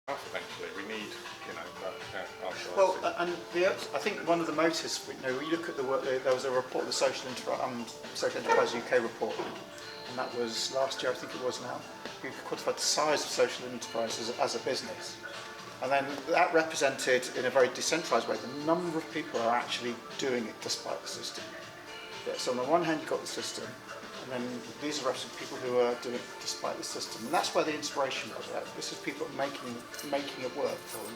Eventually, we need, Well, I think one of the motives, we look at the work. There was a report, the Social Enterprise UK report, and that was last year, I think it was now. We quantified the size of social enterprise as a business, and then that represented, in a very decentralised way, the number of people who are actually doing it despite the system. Yeah, so on the one hand, you've got the system, and then these are actually people who are doing it despite the system, and that's where the inspiration was. Right? This is people making it work for them,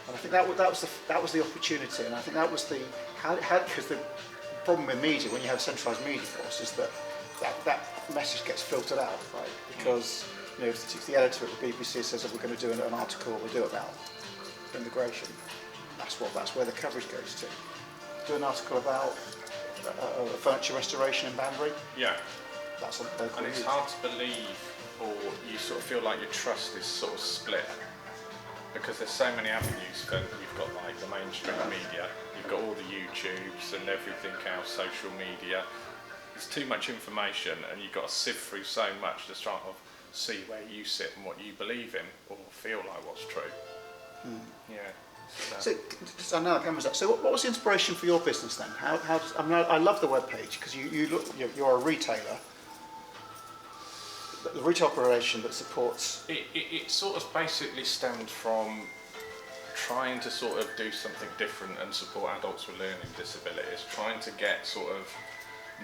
and I think that was the opportunity, and I think that was the because the problem with media, when you have a centralised media force, is that message gets filtered out, right? Because if the editor at the BBC says that we're going to do an article, we'll do about immigration. That's where the coverage goes to. Do an article about furniture restoration in Banbury. Yeah. That's on local and it's news. hard to believe, or you sort of feel like your trust is sort of split, because there's so many avenues. You've got like the mainstream media, you've got all the YouTubes and everything else, social media. There's too much information, and you've got to sift through so much to try to see where you sit and what you believe in, or feel like what's true. Yeah. So now it comes up. So what was the inspiration for your business then? I love the webpage because you're a retailer, the retail operation that supports. It sort of basically stemmed from trying to sort of do something different and support adults with learning disabilities, trying to get sort of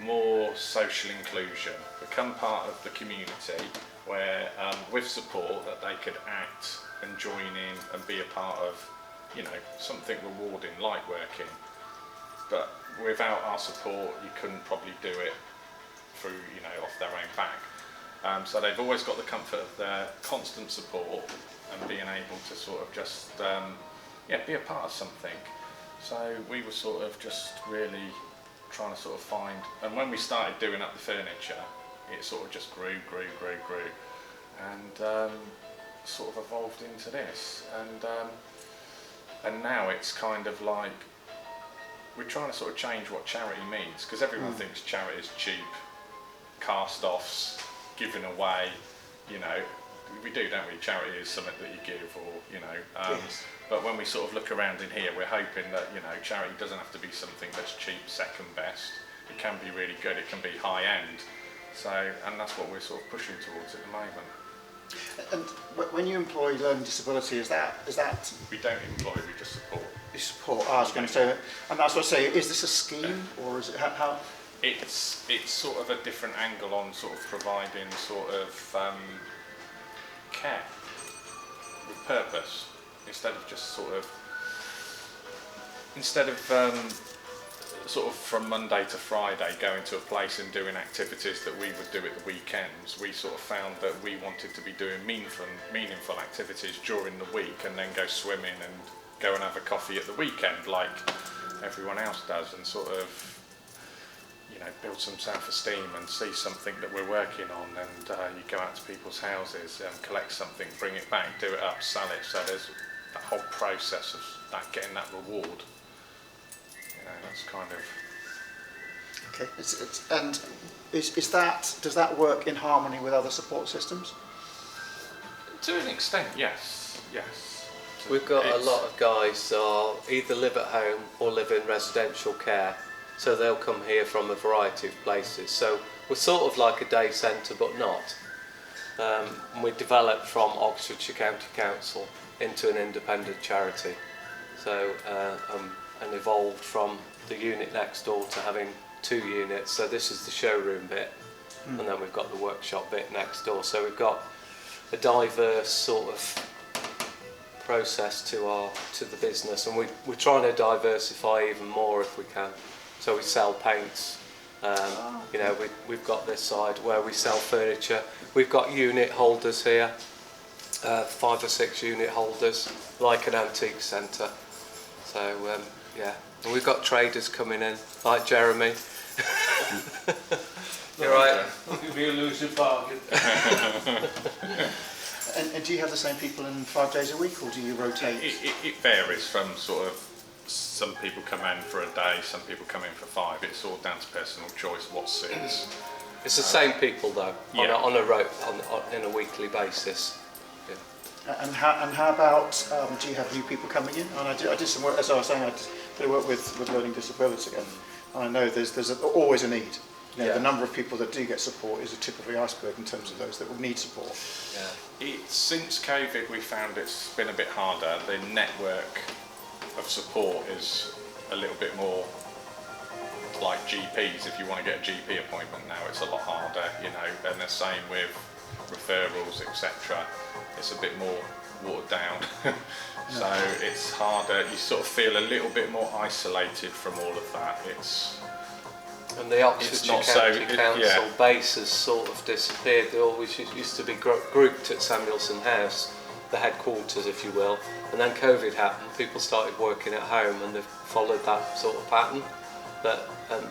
more social inclusion, become part of the community where with support that they could act and join in and be a part of something rewarding like working, but without our support you couldn't probably do it through off their own back. So they've always got the comfort of their constant support and being able to sort of just be a part of something. So we were sort of just really trying to sort of find, and when we started doing up the furniture, it sort of just grew, and sort of evolved into this, and now it's kind of like we're trying to sort of change what charity means, because everyone thinks charity is cheap, cast-offs, giving away, we do, don't we? Charity is something that you give, or Yes. But when we sort of look around in here, we're hoping that charity doesn't have to be something that's cheap, second best. It can be really good, it can be high end. So, and that's what we're sort of pushing towards at the moment. And when you employ learning disability, is that? We don't employ, we just support. You support. I was going to say, and that's what I say. Is this a scheme, or is it how? It's sort of a different angle on sort of providing sort of care with purpose, instead of just sort of from Monday to Friday going to a place and doing activities that we would do at the weekends. We sort of found that we wanted to be doing meaningful activities during the week, and then go swimming and go and have a coffee at the weekend like everyone else does, and sort of build some self-esteem and see something that we're working on, and you go out to people's houses and collect something, bring it back, do it up, sell it. So there's that whole process of that, getting that reward. That's kind of okay. And does that work in harmony with other support systems? To an extent, yes. We've got a lot of guys who either live at home or live in residential care, so they'll come here from a variety of places. So we're sort of like a day centre, but not. We developed from Oxfordshire County Council into an independent charity. So and evolved from the unit next door to having 2 units. So this is the showroom bit, and then we've got the workshop bit next door. So we've got a diverse sort of process to the business, and we're trying to diversify even more if we can. So we sell paints. We've got this side where we sell furniture. We've got unit holders here, 5 or 6 unit holders, like an antique centre. So and we've got traders coming in, like Jeremy. You're right. It'll be a losing bargain. And do you have the same people in 5 days a week, or do you rotate? It varies from sort of, some people come in for a day, some people come in for 5. It's all down to personal choice, what suits. It's the same people though, Yeah. in a weekly basis. Yeah. And how about, do you have new people coming in? And I did some work, as I was saying, I did work with learning disability, and I know there's always a need. You know, the number of people that do get support is a tip of the iceberg in terms of those that will need support. Yeah. Since COVID, we found it's been a bit harder. The network of support is a little bit more like GPs. If you want to get a GP appointment now, it's a lot harder, you know, and the same with referrals, etc. It's a bit more watered down. So it's harder. You sort of feel a little bit more isolated from all of that. And the Oxfordshire County Council base has sort of disappeared. They always used to be grouped at Samuelson House, the headquarters, if you will. And then COVID happened, people started working at home, and they've followed that sort of pattern.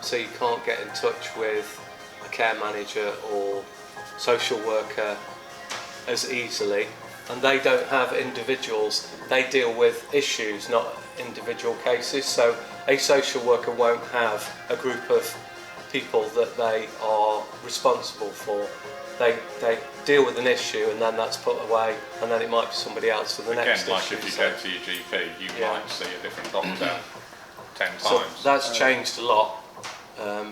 So you can't get in touch with a care manager or social worker as easily. And they don't have individuals, they deal with issues, not individual cases. So a social worker won't have a group of people that they are responsible for. They deal with an issue, and then that's put away, and then it might be somebody else for the next issue. Again, like if you go to your GP, you might see a different doctor 10 times. So that's changed a lot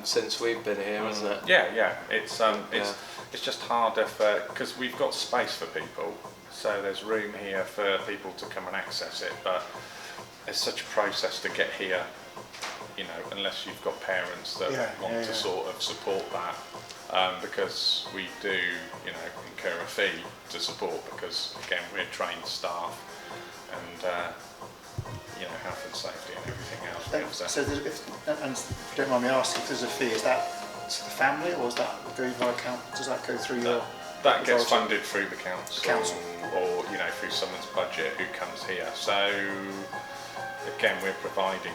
since we've been here, hasn't it? Yeah. It's just harder because we've got space for people, so there's room here for people to come and access it, but it's such a process to get here, you know, unless you've got parents that want to sort of support that, because we do, you know, incur a fee to support, because again, we're trained staff, and you know, health and safety and everything else. So and if you don't mind me asking, if there's a fee, is that to the family, or is that go via account? Does that go through your? That gets funded through the council, or you know, through someone's budget who comes here. So again, we're providing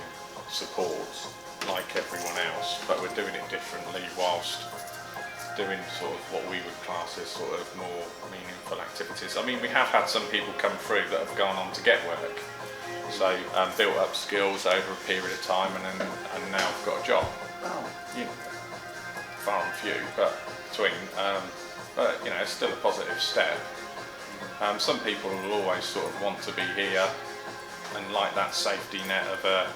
support like everyone else, but we're doing it differently whilst doing sort of what we would class as sort of more meaningful activities. I mean, we have had some people come through that have gone on to get work, so built up skills over a period of time, and now have got a job. Wow. You know, far and few, but between. But you know, it's still a positive step. Some people will always sort of want to be here and like that safety net of a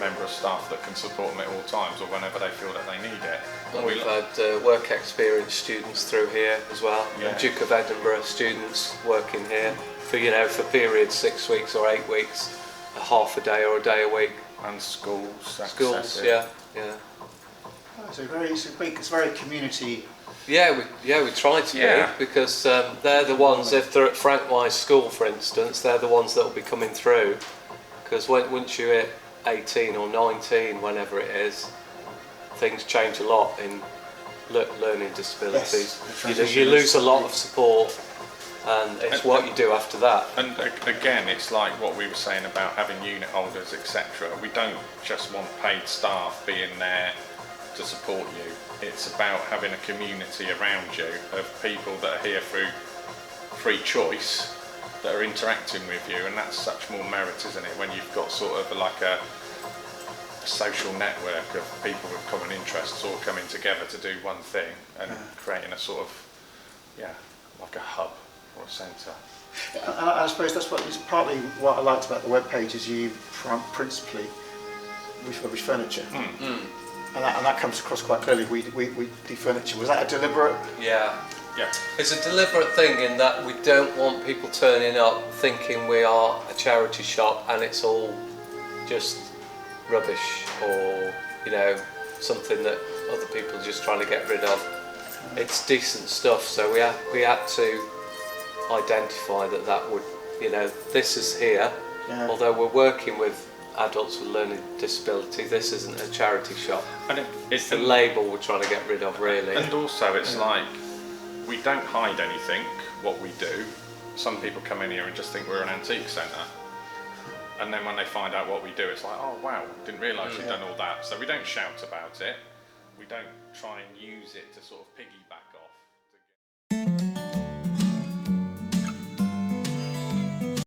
member of staff that can support them at all times or whenever they feel that they need it. And we've had work experience students through here as well. Yeah. Duke of Edinburgh students working here for, you know, for periods 6 weeks or 8 weeks, a half a day or a day a week. And schools. Schools, yeah. Oh, so it's very community. Yeah, we try to be, because they're the ones, if they're at Frankwise School, for instance, they're the ones that will be coming through, because once you're at 18 or 19, whenever it is, things change a lot in learning disabilities. Yes, you lose a lot of support, and it's what you do after that. And again, it's like what we were saying about having unit holders, etc. We don't just want paid staff being there to support you. It's about having a community around you of people that are here through free choice, that are interacting with you, and that's such more merit, isn't it, when you've got sort of like a social network of people with common interests all coming together to do one thing and creating a sort of, like a hub or a centre. And I suppose that's what is partly what I liked about the webpage, is you principally refurbish furniture. And that comes across quite clearly. We do furniture. Was that a deliberate? Yeah. It's a deliberate thing in that we don't want people turning up thinking we are a charity shop and it's all just rubbish, or, you know, something that other people are just trying to get rid of. It's decent stuff, so we had to identify that would, you know, this is here. Although we're working with adults with learning disability, this isn't a charity shop. And it's the label we're trying to get rid of, really. And also, it's like, we don't hide anything, what we do. Some people come in here and just think we're an antique centre. And then when they find out what we do, it's like, oh wow, didn't realise you'd done all that. So we don't shout about it. We don't try and use it to sort of piggyback